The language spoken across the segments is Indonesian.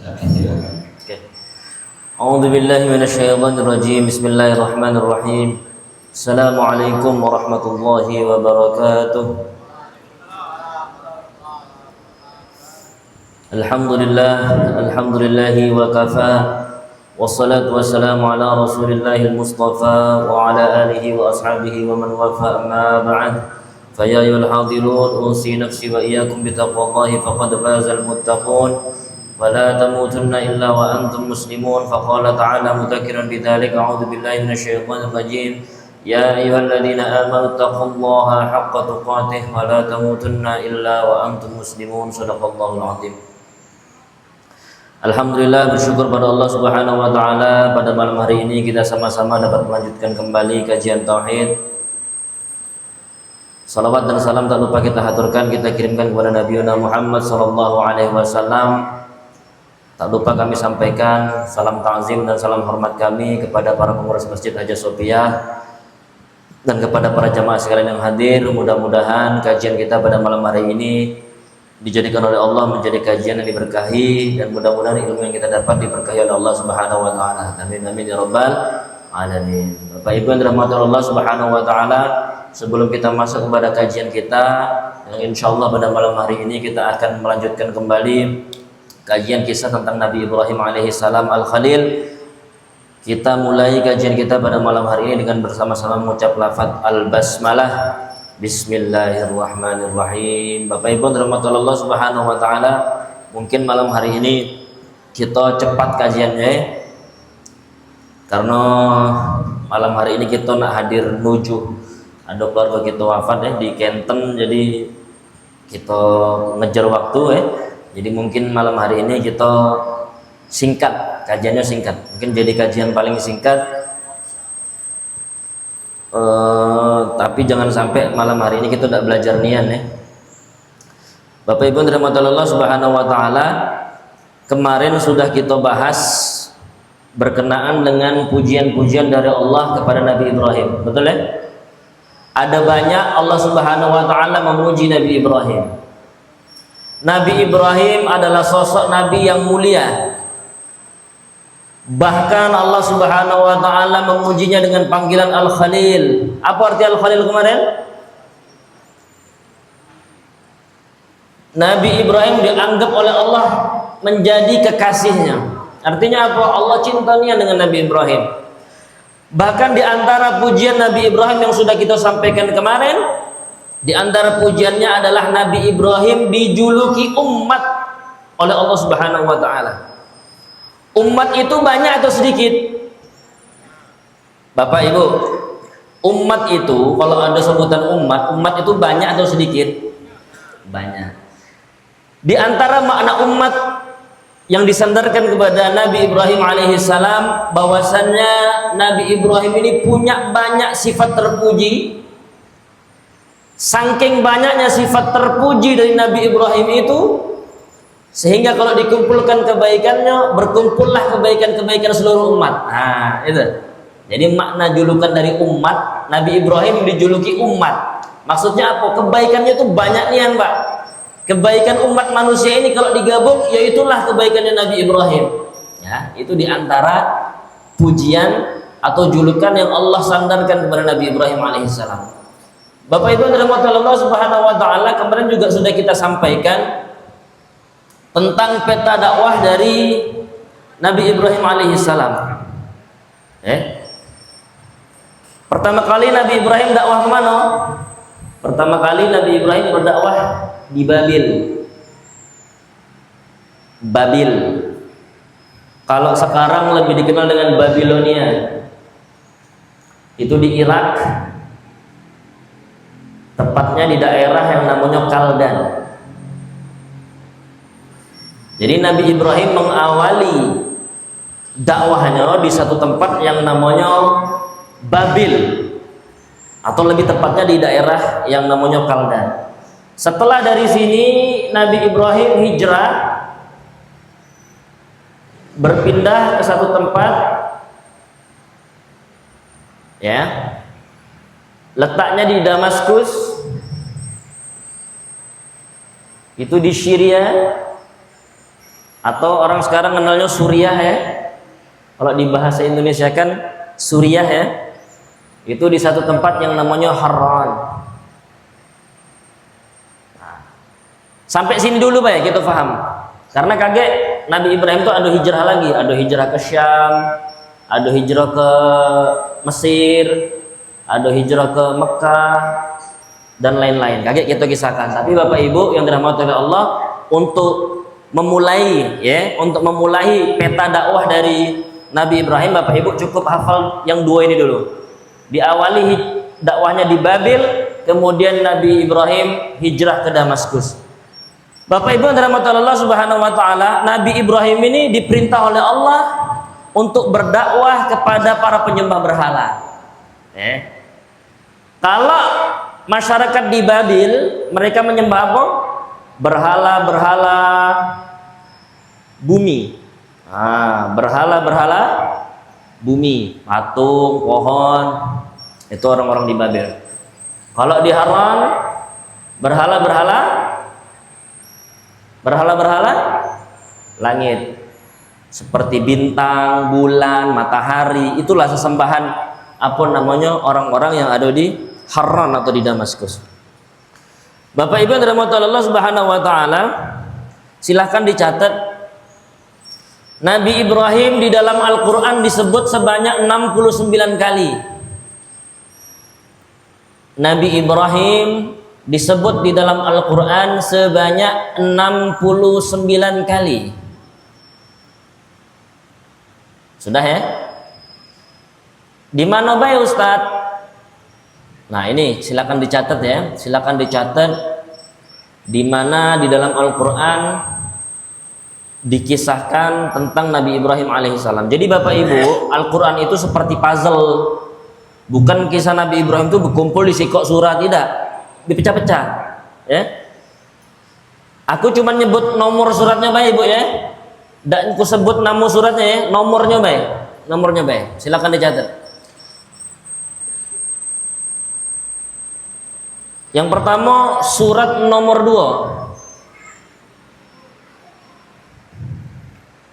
Okay. A'udzu billahi minasyaitonir rajim. Bismillahirrahmanirrahim. Assalamualaikum warahmatullahi wabarakatuh. Alhamdulillahi wa kafa. Wassalatu wassalamu ala Rasulillahil Mustafa wa ala alihi wa ashabihi wa man wafa, amma ba'd. Fa ya ayyuhal hadirun, usi nafsi wa iyyakum bittaqwallahi faqad fazal muttaqun. ولا تموتن إلا وأنتم مسلمون. فقال تعالى مذكرا بذلك: أعوذ بالله من الشيطان الرجيم. يا أيها الذين آمنوا اتقوا الله حق تقاته ولا تموتن إلا وأنتم مسلمون. صدق الله العظيم. Alhamdulillah, bersyukur pada Allah Subhanahu wa taala, pada malam hari ini kita sama-sama dapat melanjutkan kembali kajian tauhid. Salawat dan salam tak lupa kita haturkan, kita kirimkan kepada Nabi Muhammad sallallahu alaihi wasallam. Tak lupa kami sampaikan salam ta'zim dan salam hormat kami kepada para pengurus Masjid Haja Sophia dan kepada para jamaah sekalian yang hadir. Mudah-mudahan kajian kita pada malam hari ini dijadikan oleh Allah menjadi kajian yang diberkahi, dan mudah-mudahan ilmu yang kita dapat diberkahi oleh Allah Subhanahu wa taala. Amin amin ya rabbal alamin. Bapak Ibu yang dirahmati Allah Subhanahu wa taala, sebelum kita masuk kepada kajian kita yang insyaallah pada malam hari ini kita akan melanjutkan kembali kajian kisah tentang Nabi Ibrahim alaihi salam al-Khalil. Kita mulai kajian kita pada malam hari ini dengan bersama-sama mengucap lafaz al-basmalah. Bismillahirrahmanirrahim. Bapak Ibu rahmati Allah Subhanahu wa taala, mungkin malam hari ini kita cepat kajiannya karena malam hari ini kita nak hadir nuju ada keluarga kita wafat di Kenten, jadi kita ngejar waktu Jadi mungkin malam hari ini kita singkat, kajiannya singkat. Mungkin jadi kajian paling singkat. Tapi jangan sampai malam hari ini kita tidak belajar nian Bapak Ibu dirahmati Allah Subhanahu wa taala, kemarin sudah kita bahas berkenaan dengan pujian-pujian dari Allah kepada Nabi Ibrahim. Betul ya? Ada banyak Allah Subhanahu wa taala memuji Nabi Ibrahim. Nabi Ibrahim adalah sosok Nabi yang mulia. Bahkan Allah Subhanahu wa taala memujinya dengan panggilan Al-Khalil. Apa arti Al-Khalil kemarin? Nabi Ibrahim dianggap oleh Allah menjadi kekasihnya. Artinya apa? Allah cintanya dengan Nabi Ibrahim. Bahkan di antara pujian Nabi Ibrahim yang sudah kita sampaikan kemarin, di antara pujiannya adalah Nabi Ibrahim dijuluki umat oleh Allah Subhanahu wa taala. Umat itu banyak atau sedikit? Bapak Ibu, umat itu kalau ada sebutan umat itu banyak atau sedikit? Banyak. Di antara makna umat yang disandarkan kepada Nabi Ibrahim alaihissalam, bahwasannya Nabi Ibrahim ini punya banyak sifat terpuji. Saking banyaknya sifat terpuji dari Nabi Ibrahim itu, sehingga kalau dikumpulkan kebaikannya, berkumpullah kebaikan-kebaikan seluruh umat. Nah, itu. Jadi makna julukan dari umat, Nabi Ibrahim dijuluki umat. Maksudnya apa? Kebaikannya itu banyak nian, Pak. Kebaikan umat manusia ini kalau digabung, yaitulah kebaikannya Nabi Ibrahim. Ya, itu diantara pujian atau julukan yang Allah sandarkan kepada Nabi Ibrahim alaihissalam. Bapak Ibu dirahmati Allah Subhanahu wa taala, kemarin juga sudah kita sampaikan tentang peta dakwah dari Nabi Ibrahim alaihissalam. Pertama kali Nabi Ibrahim dakwah kemana? Pertama kali Nabi Ibrahim berdakwah di Babil. Babil. Kalau sekarang lebih dikenal dengan Babilonia. Itu di Irak. Tepatnya di daerah yang namanya Kaldan. Jadi Nabi Ibrahim mengawali dakwahnya di satu tempat yang namanya Babil, atau lebih tepatnya di daerah yang namanya Kaldan. Setelah dari sini Nabi Ibrahim hijrah, berpindah ke satu tempat, letaknya di Damaskus, itu di Syria. atau orang sekarang kenalnya Suriah ya. Kalau di bahasa Indonesia kan Suriah ya. Itu di satu tempat yang namanya Harran. Nah, sampai sini dulu Pak ya, kita paham. Karena kaget Nabi Ibrahim itu ada hijrah lagi, ada hijrah ke Syam, ada hijrah ke Mesir, ada hijrah ke Mekah dan lain-lain. Kaget kita kisahkan. Tapi Bapak Ibu yang dirahmati oleh Allah, untuk memulai peta dakwah dari Nabi Ibrahim, Bapak Ibu cukup hafal yang dua ini dulu. Diawali dakwahnya di Babil, kemudian Nabi Ibrahim hijrah ke Damaskus. Bapak Ibu yang dirahmati Allah Subhanahu wa taala, Nabi Ibrahim ini diperintah oleh Allah untuk berdakwah kepada para penyembah berhala. Kalau masyarakat di Babil, mereka menyembah apa? Berhala-berhala bumi. Berhala-berhala bumi, patung, pohon. Itu orang-orang di Babel. Kalau di Haran, berhala-berhala langit, seperti bintang, bulan, matahari. Itulah sesembahan orang-orang yang ada di Haran atau di Damaskus. Bapak Ibu yang dirahmati Allah Subhanahu wa taala, silahkan dicatat, Nabi Ibrahim di dalam Al-Qur'an disebut sebanyak 69 kali. Nabi Ibrahim disebut di dalam Al-Qur'an sebanyak 69 kali. Sudah ya? Di mana baik Ustaz? Nah, ini silakan dicatat ya. Silakan dicatat di mana di dalam Al-Qur'an dikisahkan tentang Nabi Ibrahim alaihissalam. Jadi Bapak Ibu, Al-Qur'an itu seperti puzzle. Bukan kisah Nabi Ibrahim itu berkumpul di sikok surah, tidak, dipecah-pecah ya. Aku cuma nyebut nomor suratnya Bapak Ibu ya. Dan aku sebut nama suratnya ya, nomornya Bapak. Nomornya Bapak. Silakan dicatat. Yang pertama surat nomor 2.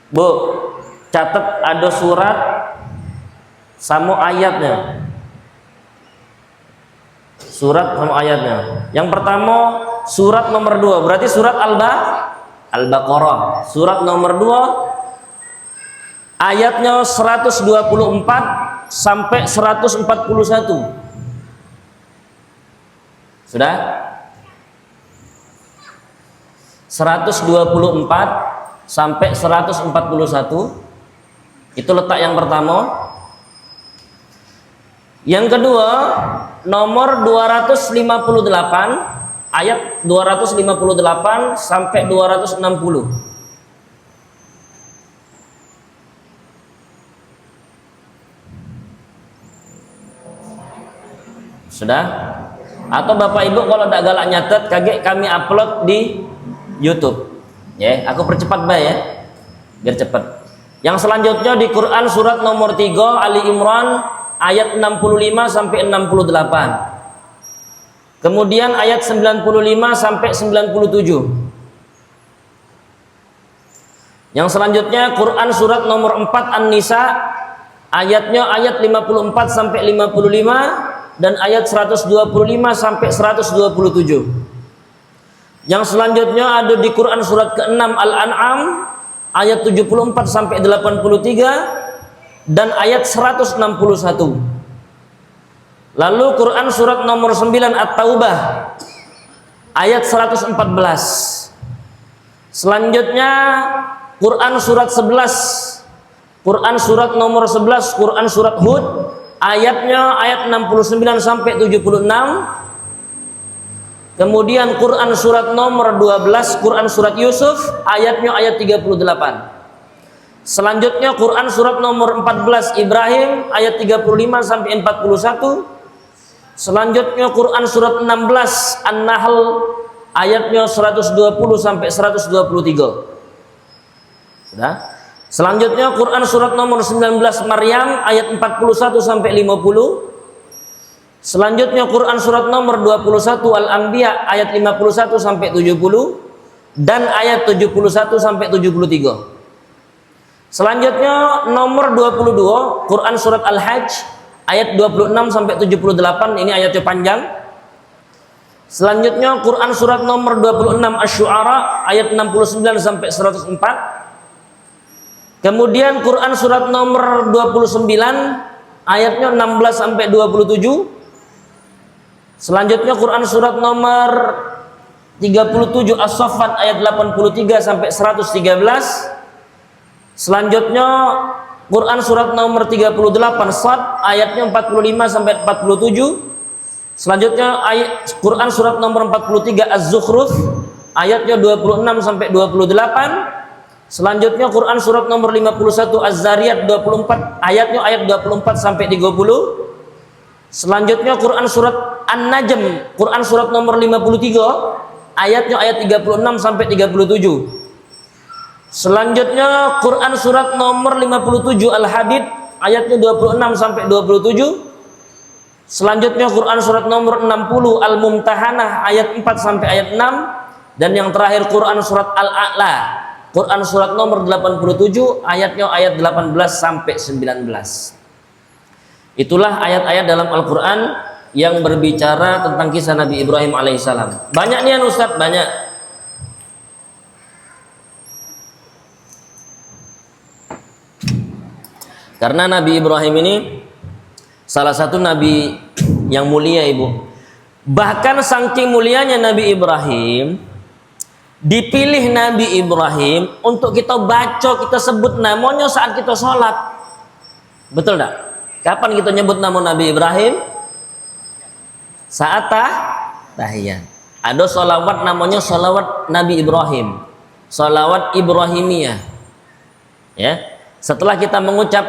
Bu, catat ada surat sama ayatnya. Surat sama ayatnya. Yang pertama surat nomor 2, berarti surat Al-Baqarah. Surat nomor 2 ayatnya 124 sampai 141. Sudah? 124 sampai 141. Itu letak yang pertama. Yang kedua, nomor 258, ayat 258 sampai 260. Sudah? Atau Bapak Ibu kalau tidak galak nyatet, kaget kami upload di YouTube. Ya, aku percepat Bay ya, biar cepat. Yang selanjutnya di Quran surat nomor 3 Ali Imran ayat 65 sampai 68. Kemudian ayat 95 sampai 97. Yang selanjutnya Quran surat nomor 4 An-Nisa ayatnya ayat 54 sampai 55 dan ayat 125 sampai 127. Yang selanjutnya ada di Quran surat ke-6 Al-An'am ayat 74 sampai 83 dan ayat 161. Lalu Quran surat nomor 9 At-Taubah ayat 114. Selanjutnya Quran surat 11. Quran surat nomor 11 Quran surat Hud ayatnya ayat 69 sampai 76. Kemudian Quran surat nomor 12 Quran surat Yusuf ayatnya ayat 38. Selanjutnya Quran surat nomor 14 Ibrahim ayat 35 sampai 41. Selanjutnya Quran surat 16 An-Nahl ayatnya 120 sampai 123. Sudah? Selanjutnya Quran surat nomor 19 Maryam ayat 41 sampai 50. Selanjutnya Quran surat nomor 21 Al-Anbiya ayat 51 sampai 70. dan ayat 71 sampai 73. Selanjutnya nomor 22 Quran surat Al-Hajj ayat 26 sampai 78, ini ayatnya panjang. Selanjutnya Quran surat nomor 26 Asy-Syu'ara ayat 69 sampai 104. Kemudian Quran surat nomor 29 ayatnya 16 sampai 27. Selanjutnya Quran surat nomor 37 As-Saffat ayat 83 sampai 113. Selanjutnya Quran surat nomor 38 Shad ayatnya 45 sampai 47. Selanjutnya ayat Quran surat nomor 43 Az-Zukhruf ayatnya 26 sampai 28. Selanjutnya Quran surat nomor 51 Az-Zariyat 24 ayatnya ayat 24 sampai 30. Selanjutnya Quran surat An-Najm Quran surat nomor 53 ayatnya ayat 36 sampai 37. Selanjutnya Quran surat nomor 57 Al-Hadid ayatnya 26 sampai 27. Selanjutnya Quran surat nomor 60 Al-Mumtahanah ayat 4 sampai ayat 6. Dan yang terakhir Quran surat Al-A'la Quran surat nomor 87 ayatnya ayat 18 sampai 19. Itulah ayat-ayat dalam Al-Quran yang berbicara tentang kisah Nabi Ibrahim alaihissalam. Banyak nih Ustaz, banyak. Karena Nabi Ibrahim ini salah satu nabi yang mulia, Ibu. Bahkan saking mulianya Nabi Ibrahim, dipilih Nabi Ibrahim untuk kita baca, kita sebut namanya saat kita sholat. Betul tak? Kapan kita nyebut nama Nabi Ibrahim? Saat tahiyat. Ada sholawat namanya sholawat Nabi Ibrahim, sholawat Ibrahimiyah. Ya, setelah kita mengucap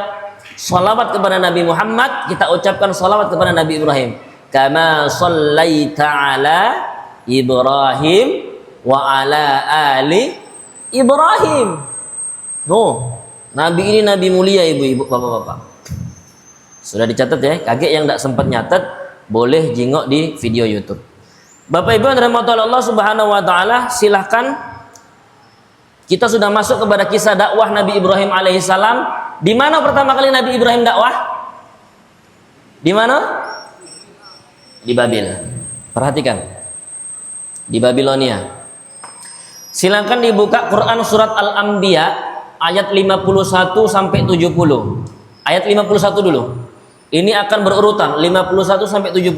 sholawat kepada Nabi Muhammad, kita ucapkan sholawat kepada Nabi Ibrahim. Kama shallaita ala Ibrahim wa ala ali Ibrahim. Nabi ini nabi mulia, ibu-ibu, bapak-bapak. Sudah dicatat ya? Kakek yang tidak sempat nyatet boleh jingok di video YouTube. Bapak Ibu yang dirahmati Allah Subhanahu wa taala, silahkan. Kita sudah masuk kepada kisah dakwah Nabi Ibrahim alaihissalam. Di mana pertama kali Nabi Ibrahim dakwah? Di mana? Di Babil. Perhatikan. Di Babilonia. Silakan dibuka Quran surat Al-Anbiya ayat 51 sampai 70. Ayat 51 dulu. Ini akan berurutan 51 sampai 70.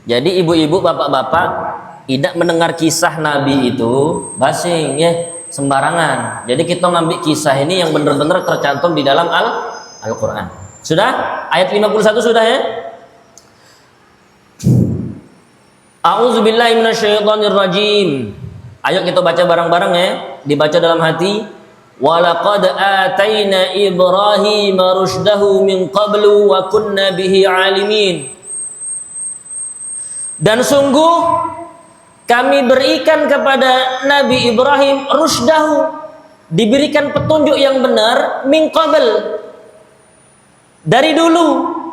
Jadi ibu-ibu, bapak-bapak, tidak mendengar kisah Nabi itu basing ya, sembarangan. Jadi kita ngambil kisah ini yang benar-benar tercantum di dalam Al-Quran. Sudah? Ayat 51 sudah ya? A'udzubillahi minasyaitonirrajim. Ayo kita baca bareng-bareng ya. Dibaca dalam hati. Walaqad ataina Ibrahima rusydahu min qablu wa kunna bihi alimin. Dan sungguh kami berikan kepada Nabi Ibrahim rusydahu, diberikan petunjuk yang benar, min qabl, dari dulu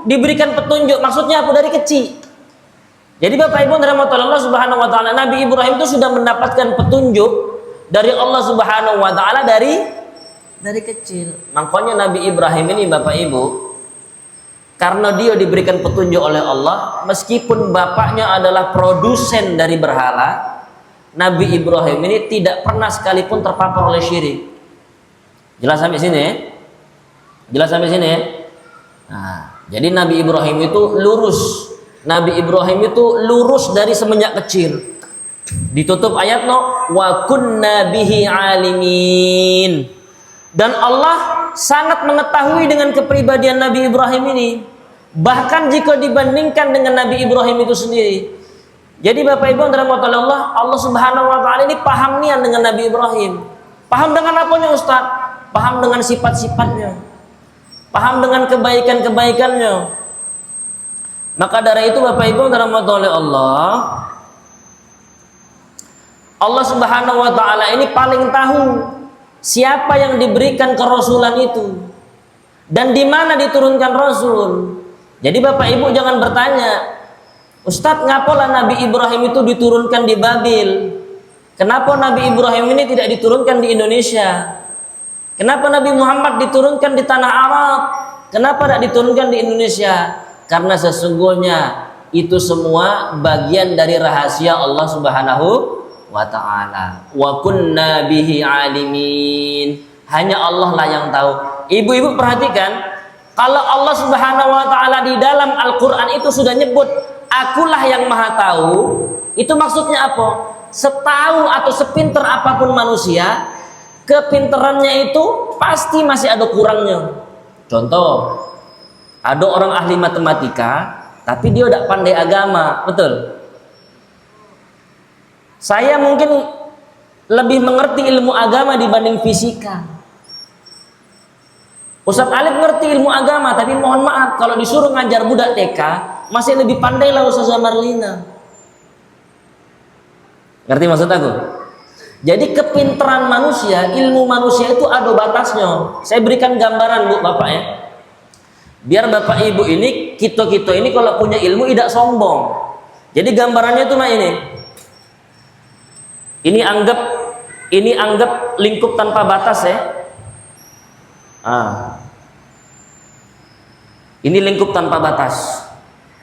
diberikan petunjuk. Maksudnya apa? Dari kecil. Jadi Bapak Ibu rahmatullah Allah Subhanahu wa taala, Nabi Ibrahim itu sudah mendapatkan petunjuk dari Allah Subhanahu wa taala dari kecil. Makanya Nabi Ibrahim ini Bapak Ibu, karena dia diberikan petunjuk oleh Allah, meskipun bapaknya adalah produsen dari berhala, Nabi Ibrahim ini tidak pernah sekalipun terpapar oleh syirik. Jelas sampai sini ya? Jelas sampai sini ya? Nah, jadi Nabi Ibrahim itu lurus. Nabi Ibrahim itu lurus dari semenjak kecil. Ditutup ayat no, wa kunna bihi alimin. Dan Allah sangat mengetahui dengan kepribadian Nabi Ibrahim ini. Bahkan jika dibandingkan dengan Nabi Ibrahim itu sendiri. Jadi Bapak Ibu yang dirahmati Allah, Allah Subhanahu wa taala ini paham nian dengan Nabi Ibrahim. Paham dengan apanya Ustaz? Paham dengan sifat-sifatnya. Paham dengan kebaikan-kebaikannya. Maka dari itu Bapak Ibu yang dirahmati oleh Allah, Allah Subhanahu wa taala ini paling tahu siapa yang diberikan kerasulan itu dan di mana diturunkan rasul. Jadi Bapak Ibu jangan bertanya, Ustadz, ngapalah Nabi Ibrahim itu diturunkan di Babil? Kenapa Nabi Ibrahim ini tidak diturunkan di Indonesia? Kenapa Nabi Muhammad diturunkan di tanah Arab? Kenapa tidak diturunkan di Indonesia? Karena sesungguhnya itu semua bagian dari rahasia Allah Subhanahu wa ta'ala. Wa kunna bihi alimin. Hanya Allah lah yang tahu. Ibu-ibu perhatikan, kalau Allah Subhanahu wa ta'ala di dalam Al-Quran itu sudah nyebut akulah yang maha tahu, itu maksudnya apa? Setahu atau sepinter apapun manusia, kepinterannya itu pasti masih ada kurangnya. Contoh, ada orang ahli matematika tapi dia tidak pandai agama, betul? Saya mungkin lebih mengerti ilmu agama dibanding fisika. Ustadz Alif ngerti ilmu agama, tapi mohon maaf kalau disuruh ngajar budak TK masih lebih pandai lah Ustazah Marlina. Ngerti maksud aku? Jadi kepintaran manusia, ilmu manusia itu ada batasnya. Saya berikan gambaran Bu Bapak ya. Biar Bapak Ibu ini, kita ini kalau punya ilmu tidak sombong. Jadi gambarannya itu ini. Ini anggap lingkup tanpa batas ya. Ini lingkup tanpa batas.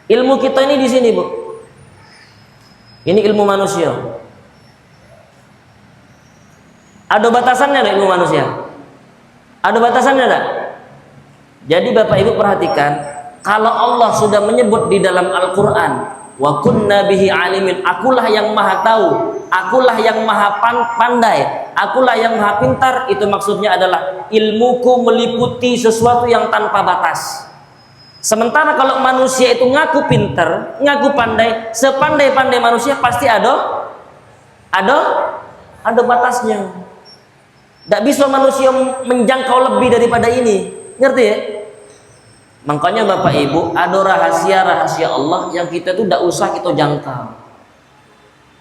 Ilmu kita ini di sini, Bu. Ini ilmu manusia. Ada batasannya enggak ilmu manusia? Ada batasannya enggak? Jadi Bapak Ibu perhatikan, kalau Allah sudah menyebut di dalam Al-Quran, wa kunna bihi alimin, akulah yang maha tahu, akulah yang maha pandai, akulah yang maha pintar, itu maksudnya adalah ilmuku meliputi sesuatu yang tanpa batas. Sementara kalau manusia itu ngaku pintar, ngaku pandai, sepandai-pandai manusia pasti ada batasnya. Tidak bisa manusia menjangkau lebih daripada ini. Ngerti ya? Makanya Bapak Ibu, ada rahasia-rahasia Allah yang kita tuh tidak usah kita jangkau.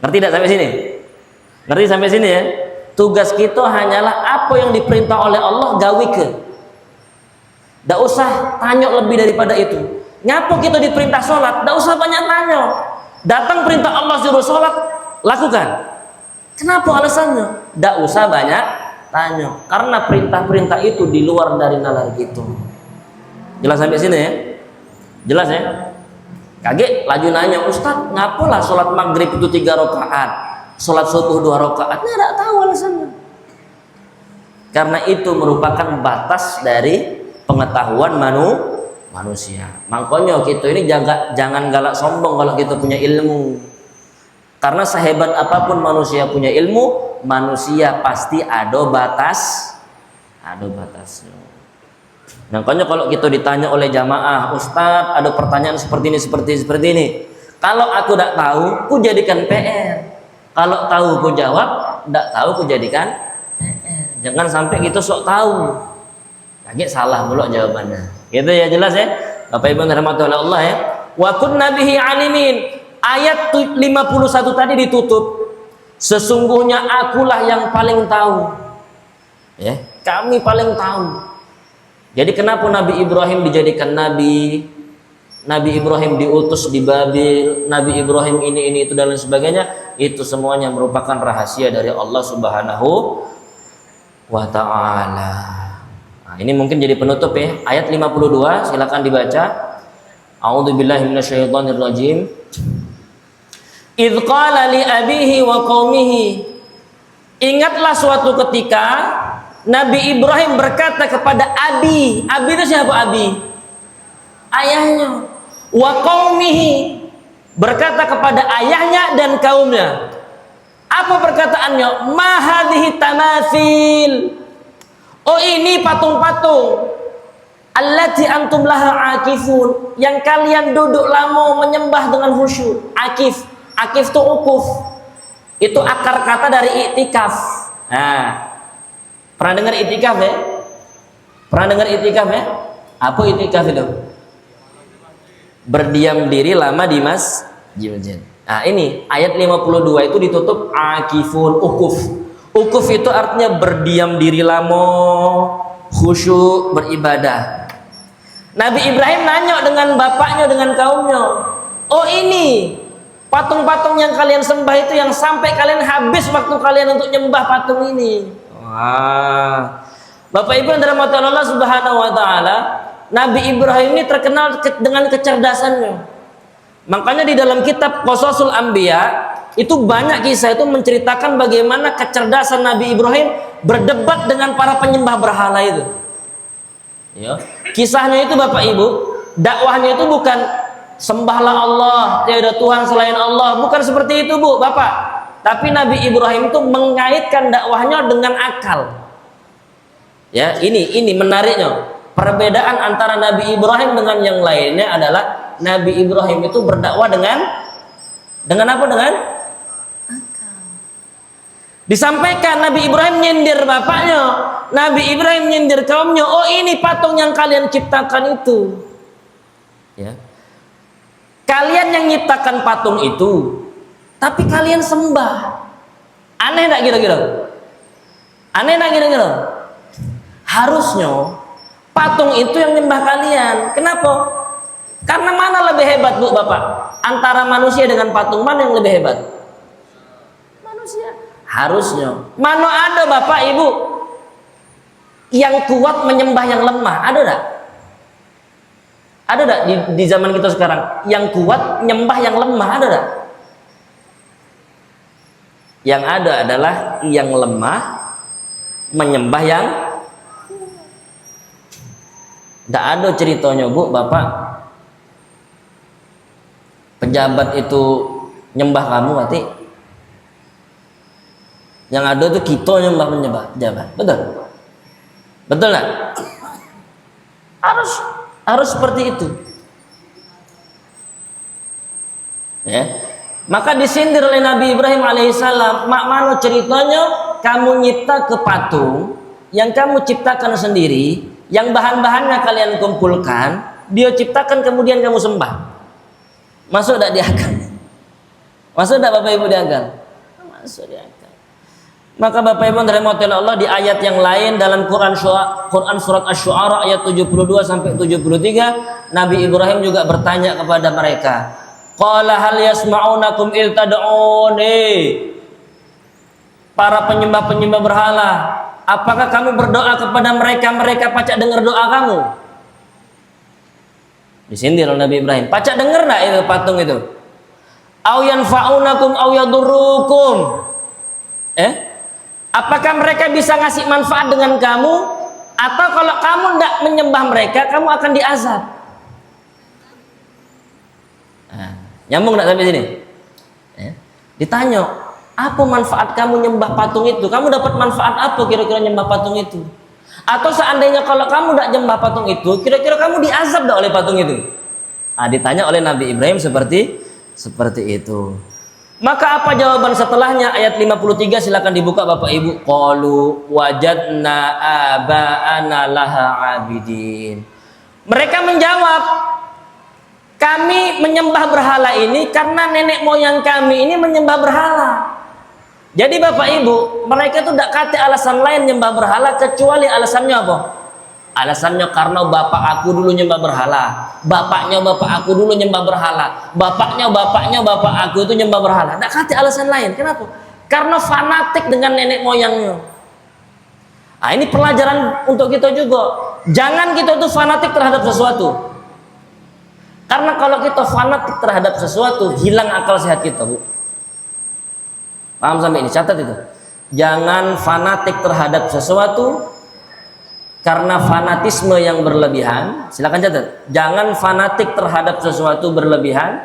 Ngerti tidak sampai sini? Ngerti sampai sini ya? Tugas kita hanyalah apa yang diperintah oleh Allah gawe ke. Tidak usah tanya lebih daripada itu. Ngapa kita diperintah sholat? Tidak usah banyak tanya. Datang perintah Allah suruh sholat, lakukan. Kenapa alasannya? Tidak usah banyak tanya, karena perintah-perintah itu di luar dari nalar gitu. Jelas sampai sini ya? Jelas ya? Kaget laju nanya, Ustadz, ngapalah sholat maghrib itu 3 rakaat, sholat subuh 2 rakaat? Nah, tidak tahu alasannya. Karena itu merupakan batas dari pengetahuan manusia. Makanya kita ini jangan galak sombong kalau kita punya ilmu. Karena sehebat apapun manusia punya ilmu, manusia pasti ada batasnya. Makanya kalau kita ditanya oleh jamaah, Ustadz ada pertanyaan seperti ini. Kalau aku tidak tahu, ku jadikan PR. Kalau tahu ku jawab, tidak tahu ku jadikan PR. Jangan sampai kita sok tahu. Lagi salah mulu jawabannya. Gitu ya, jelas ya. Bapak Ibu dirahmati oleh Allah ya. Wa kunna bihi alimin. Ayat 51 tadi ditutup, sesungguhnya akulah yang paling tahu ya, kami paling tahu. Jadi kenapa Nabi Ibrahim dijadikan nabi, Nabi Ibrahim diutus di Babil, Nabi Ibrahim ini itu dan lain sebagainya, itu semuanya merupakan rahasia dari Allah Subhanahu wa ta'ala. Nah, ini mungkin jadi penutup ya, ayat 52 silakan dibaca. A'udzubillahi minasyaitonirrajim. Idz qala li abihi wa qaumihi. Ingatlah suatu ketika Nabi Ibrahim berkata kepada Abi. Abi itu siapa Abi? Ayahnya. Wa qaumihi, berkata kepada ayahnya dan kaumnya. Apa perkataannya? Ma hadhihi tamathil. Oh, ini patung-patung. Allati antum laha akifun, yang kalian duduk lama menyembah dengan khusyuk. Akif itu ukuf, itu akar kata dari iktikaf. Nah, pernah dengar iktikaf ya? Apa iktikaf itu? Berdiam diri lama di masjid. Nah, ini ayat 52 itu ditutup akifun, ukuf. Ukuf itu artinya berdiam diri lama, khusyuk, beribadah. Nabi Ibrahim nanya dengan bapaknya, dengan kaumnya, Oh ini patung-patung yang kalian sembah itu yang sampai kalian habis waktu kalian untuk nyembah patung ini. Wah. Bapak Ibu yang dirahmati Allah Subhanahu wa taala, Nabi Ibrahim ini terkenal dengan kecerdasannya. Makanya di dalam kitab Qasasul Anbiya itu banyak kisah itu menceritakan bagaimana kecerdasan Nabi Ibrahim berdebat dengan para penyembah berhala itu. Ya. Kisahnya itu Bapak Ibu, dakwahnya itu bukan sembahlah Allah, tiada Tuhan selain Allah, bukan seperti itu Bu, Bapak. Tapi Nabi Ibrahim itu mengaitkan dakwahnya dengan akal. Ya, ini menariknya. Perbedaan antara Nabi Ibrahim dengan yang lainnya adalah Nabi Ibrahim itu berdakwah dengan apa? Dengan akal. Disampaikan Nabi Ibrahim nyindir bapaknya, Nabi Ibrahim nyindir kaumnya. Oh ini patung yang kalian ciptakan itu. Ya. Kalian yang nyiptakan patung itu, tapi kalian sembah. Aneh tak kira-kira? Aneh tak kira-kira? Harusnya patung itu yang nyembah kalian. Kenapa? Karena mana lebih hebat Bu Bapak? Antara manusia dengan patung, mana yang lebih hebat? Manusia. Harusnya. Mana ada Bapak Ibu yang kuat menyembah yang lemah? Ada tak? Ada tak di zaman kita sekarang yang kuat menyembah yang lemah? Ada tak? Yang ada adalah yang lemah menyembah yang tidak ada ceritanya Bu Bapak pejabat itu nyembah kamu berarti yang ada tuh kita menyembah pejabat. Betul nggak? Harus seperti itu ya. Maka disindir oleh Nabi Ibrahim alaihissalam, mak mana ceritanya kamu nyipta ke patung yang kamu ciptakan sendiri, yang bahan-bahannya kalian kumpulkan, dia ciptakan kemudian kamu sembah. Masuk tak di akal? Masuk tak Bapak Ibu di akal? Masuk di akal. Maka Bapak Ibu dirahmati Allah, di ayat yang lain dalam Quran surat Asy-Syu'ara ayat 72 sampai 73, Nabi Ibrahim juga bertanya kepada mereka. Qala hal yasma'unakum il tad'un. Para penyembah-penyembah berhala, apakah kamu berdoa kepada mereka pacak dengar doa kamu? Disindir oleh Nabi Ibrahim. Pacak dengar enggak itu patung itu? Au yanfa'unakum au yadurrukum. Apakah mereka bisa ngasih manfaat dengan kamu, atau kalau kamu tidak menyembah mereka kamu akan diazab? Nyambung tidak sampai sini? Ditanya, apa manfaat kamu nyembah patung itu? Kamu dapat manfaat apa kira-kira nyembah patung itu? Atau seandainya kalau kamu tidak nyembah patung itu, kira-kira kamu diazab tidak oleh patung itu? Ditanya oleh Nabi Ibrahim seperti itu. Maka apa jawaban setelahnya? Ayat 53 silakan dibuka Bapak Ibu. Qalu wajadna aba'ana laha abidin. Mereka menjawab, kami menyembah berhala ini karena nenek moyang kami ini menyembah berhala. Jadi Bapak Ibu, mereka itu tidak kata alasan lain menyembah berhala kecuali alasannya apa? Alasannya karena bapak aku dulu nyembah berhala, bapaknya bapak aku dulu nyembah berhala, bapaknya bapak aku itu nyembah berhala. Tidak kata alasan lain. Kenapa? Karena fanatik dengan nenek moyangnya. Ini pelajaran untuk kita juga. Jangan kita itu fanatik terhadap sesuatu. Karena kalau kita fanatik terhadap sesuatu, hilang akal sehat kita, Bu. Paham sampai ini? Catat itu. Jangan fanatik terhadap sesuatu karena fanatisme yang berlebihan. Silakan catat. Jangan fanatik terhadap sesuatu berlebihan.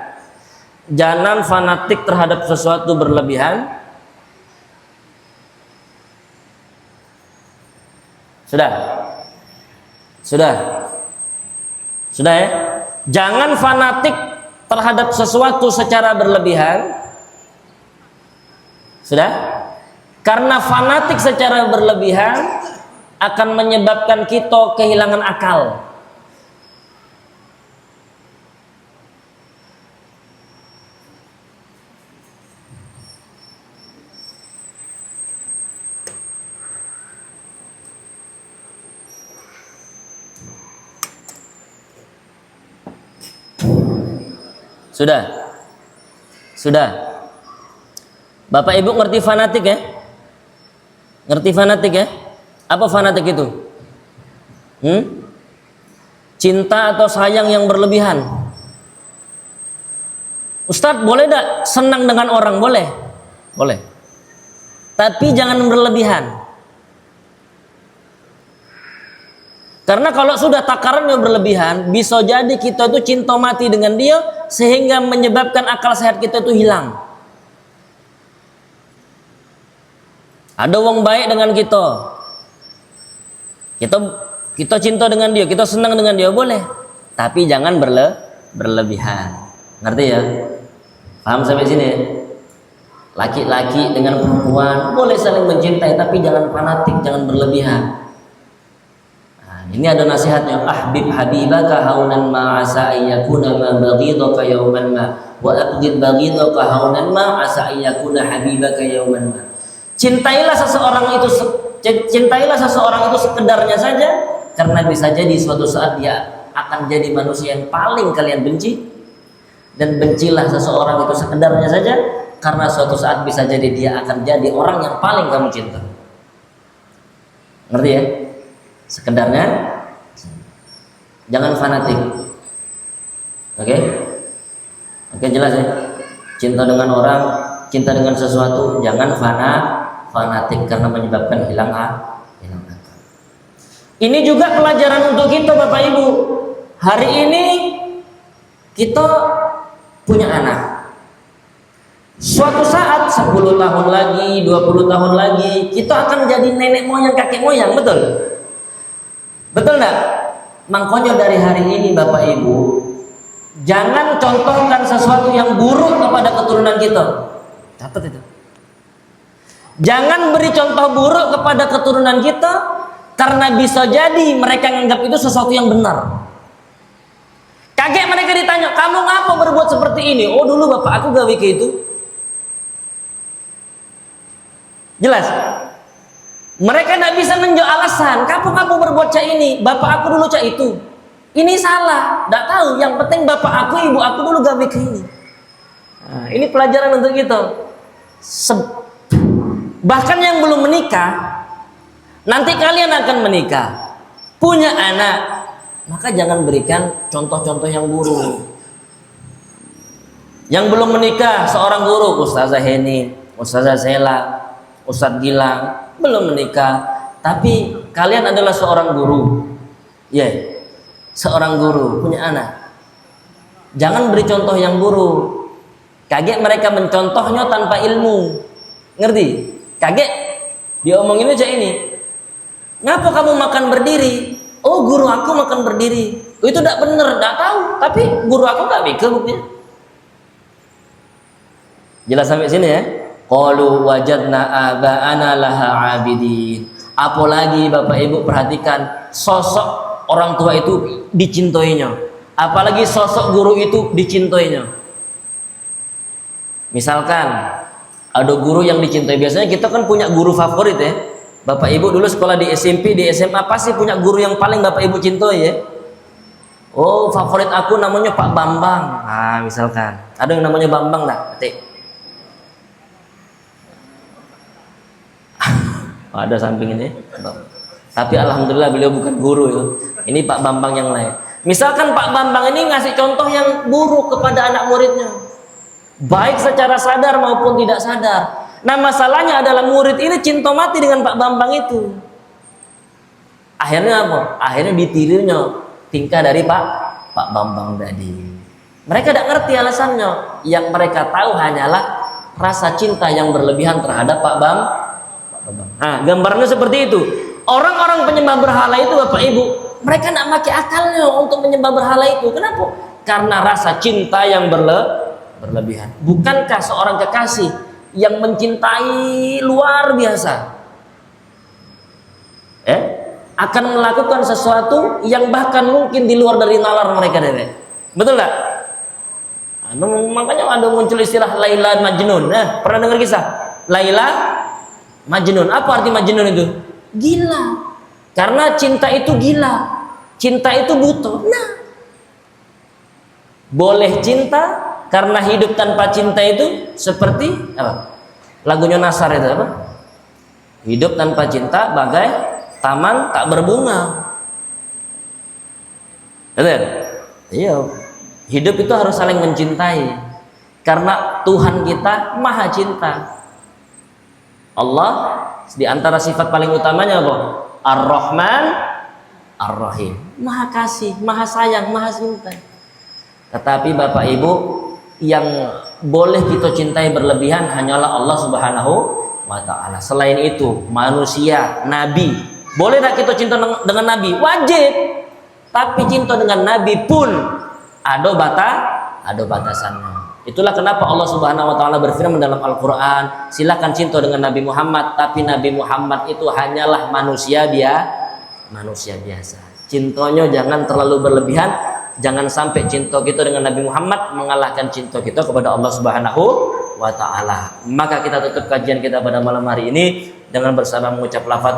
Jangan fanatik terhadap sesuatu berlebihan. Sudah ya? Jangan fanatik terhadap sesuatu secara berlebihan. Sudah? Karena fanatik secara berlebihan akan menyebabkan kita kehilangan akal. Sudah? Sudah. Bapak Ibu ngerti fanatik ya? Ngerti fanatik ya? Apa fanatik itu? Cinta atau sayang yang berlebihan. Ustadz, boleh gak senang dengan orang? Boleh. Boleh. Tapi jangan berlebihan. Karena kalau sudah takarannya berlebihan, bisa jadi kita itu cinta mati dengan dia sehingga menyebabkan akal sehat kita itu hilang. Ada wong baik dengan kita. Kita cinta dengan dia, kita senang dengan dia, boleh. Tapi jangan berlebihan. Ngerti ya? Paham sampai sini? Laki-laki dengan perempuan boleh saling mencintai, tapi jangan fanatik, jangan berlebihan. Ini ada nasihatnya, ahbib habibaka haunan ma asa ayyakuna ma baghidaka yawman ma wa abghid baghidaka haunan ma asa ayyakuna habibaka yawman ma. Cintailah seseorang itu sekedarnya saja, karena bisa jadi suatu saat dia akan jadi manusia yang paling kalian benci, dan bencilah seseorang itu sekedarnya saja, karena suatu saat bisa jadi dia akan jadi orang yang paling kamu cinta. Ngerti ya? Sekedarnya, jangan fanatik. Oke, jelas ya. Cinta dengan orang, cinta dengan sesuatu, jangan fanatik karena menyebabkan hilang akal. Ini juga pelajaran untuk kita Bapak Ibu. Hari ini kita punya anak. Suatu saat 10 tahun lagi, 20 tahun lagi, kita akan jadi nenek moyang, kakek moyang, betul? Betul enggak? Makanya dari hari ini Bapak Ibu, jangan contohkan sesuatu yang buruk kepada keturunan kita. Catat itu. Jangan beri contoh buruk kepada keturunan kita, karena bisa jadi mereka menganggap itu sesuatu yang benar. Kaget mereka ditanya, kamu ngapa berbuat seperti ini? Oh, dulu bapak aku gawe kayak itu. Jelas? Mereka tidak bisa menjawab alasan, kamu berbuat cak ini, bapak aku dulu cak itu. Ini salah, tidak tahu. Yang penting bapak aku, ibu aku dulu gawe ke ini. Nah, ini pelajaran untuk kita. Bahkan yang belum menikah, nanti kalian akan menikah, punya anak, maka jangan berikan contoh-contoh yang buruk. Yang belum menikah, seorang guru, Ustazah Heni, Ustazah Sela, Ustadz Gilang, belum menikah, tapi kalian adalah seorang guru, seorang guru punya anak. Jangan beri contoh yang buruk. Kaget mereka mencontohnya tanpa ilmu, ngerti? Kaget dia omongin aja ini. Ngapa kamu makan berdiri? Oh, guru aku makan berdiri. Oh, itu tidak benar, tidak tahu. Tapi guru aku gak mikir buktinya. Jelas sampai sini ya? Qalu wajadna aba'ana laha abidin. Apalagi Bapak Ibu perhatikan, sosok orang tua itu dicintainya. Apalagi sosok guru itu dicintainya. Misalkan ada guru yang dicintai. Biasanya kita kan punya guru favorit ya. Bapak Ibu dulu sekolah di SMP, di SMA pasti punya guru yang paling Bapak Ibu cintai ya. Oh, favorit aku namanya Pak Bambang. Nah, misalkan ada yang namanya Bambang dah, ada samping ini. Tapi alhamdulillah beliau bukan guru ya. Ini Pak Bambang yang lain. Misalkan Pak Bambang ini ngasih contoh yang buruk kepada anak muridnya, baik secara sadar maupun tidak sadar. Nah, masalahnya adalah murid ini cinta mati dengan Pak Bambang itu. Akhirnya apa? Akhirnya ditirunya tingkah dari Pak Bambang tadi. Mereka tidak ngerti alasannya. Yang mereka tahu hanyalah rasa cinta yang berlebihan terhadap Pak Bambang. Nah, gambarnya seperti itu. Orang-orang penyembah berhala itu Bapak Ibu, mereka tidak pakai akalnya untuk menyembah berhala itu. Kenapa? Karena rasa cinta yang berlebihan. Bukankah seorang kekasih yang mencintai luar biasa akan melakukan sesuatu yang bahkan mungkin di luar dari nalar mereka deh. Betul nggak? Makanya ada muncul istilah Laila Majnun. Pernah dengar kisah Laila Majnun? Apa arti Majnun itu? Gila. Karena cinta itu gila, cinta itu butuh. Nah, boleh cinta, Karena hidup tanpa cinta itu seperti apa? Lagunya Nasar itu apa? Hidup tanpa cinta bagai taman tak berbunga. Betul? Iya. Hidup itu harus saling mencintai. Karena Tuhan kita maha cinta. Allah di antara sifat paling utamanya apa? Ar-Rahman Ar-Rahim. Maha kasih, maha sayang, maha cinta. Tetapi Bapak Ibu, yang boleh kita cintai berlebihan hanyalah Allah Subhanahu wa ta'ala. Selain itu, manusia, nabi. Boleh tak kita cinta dengan nabi? Wajib. Tapi cinta dengan nabi pun ada batasannya. Itulah kenapa Allah Subhanahu wa ta'ala berfirman dalam Al-Qur'an, silakan cinta dengan Nabi Muhammad, tapi Nabi Muhammad itu hanyalah manusia biasa. Cintanya jangan terlalu berlebihan. Jangan sampai cinta kita dengan Nabi Muhammad mengalahkan cinta kita kepada Allah Subhanahu wa ta'ala. Maka kita tutup kajian kita pada malam hari ini dengan bersama mengucap lafaz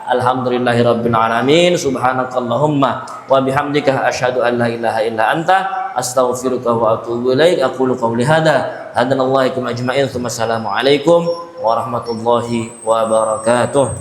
alhamdulillahirabbil alamin, subhanakallahumma wa bihamdika asyhadu an la ilaha illa anta astaghfiruka wa atubu ilaik. Aqulu qawli hadza hadanallahu ajma'in. Assalamu alaikum warahmatullahi wabarakatuh.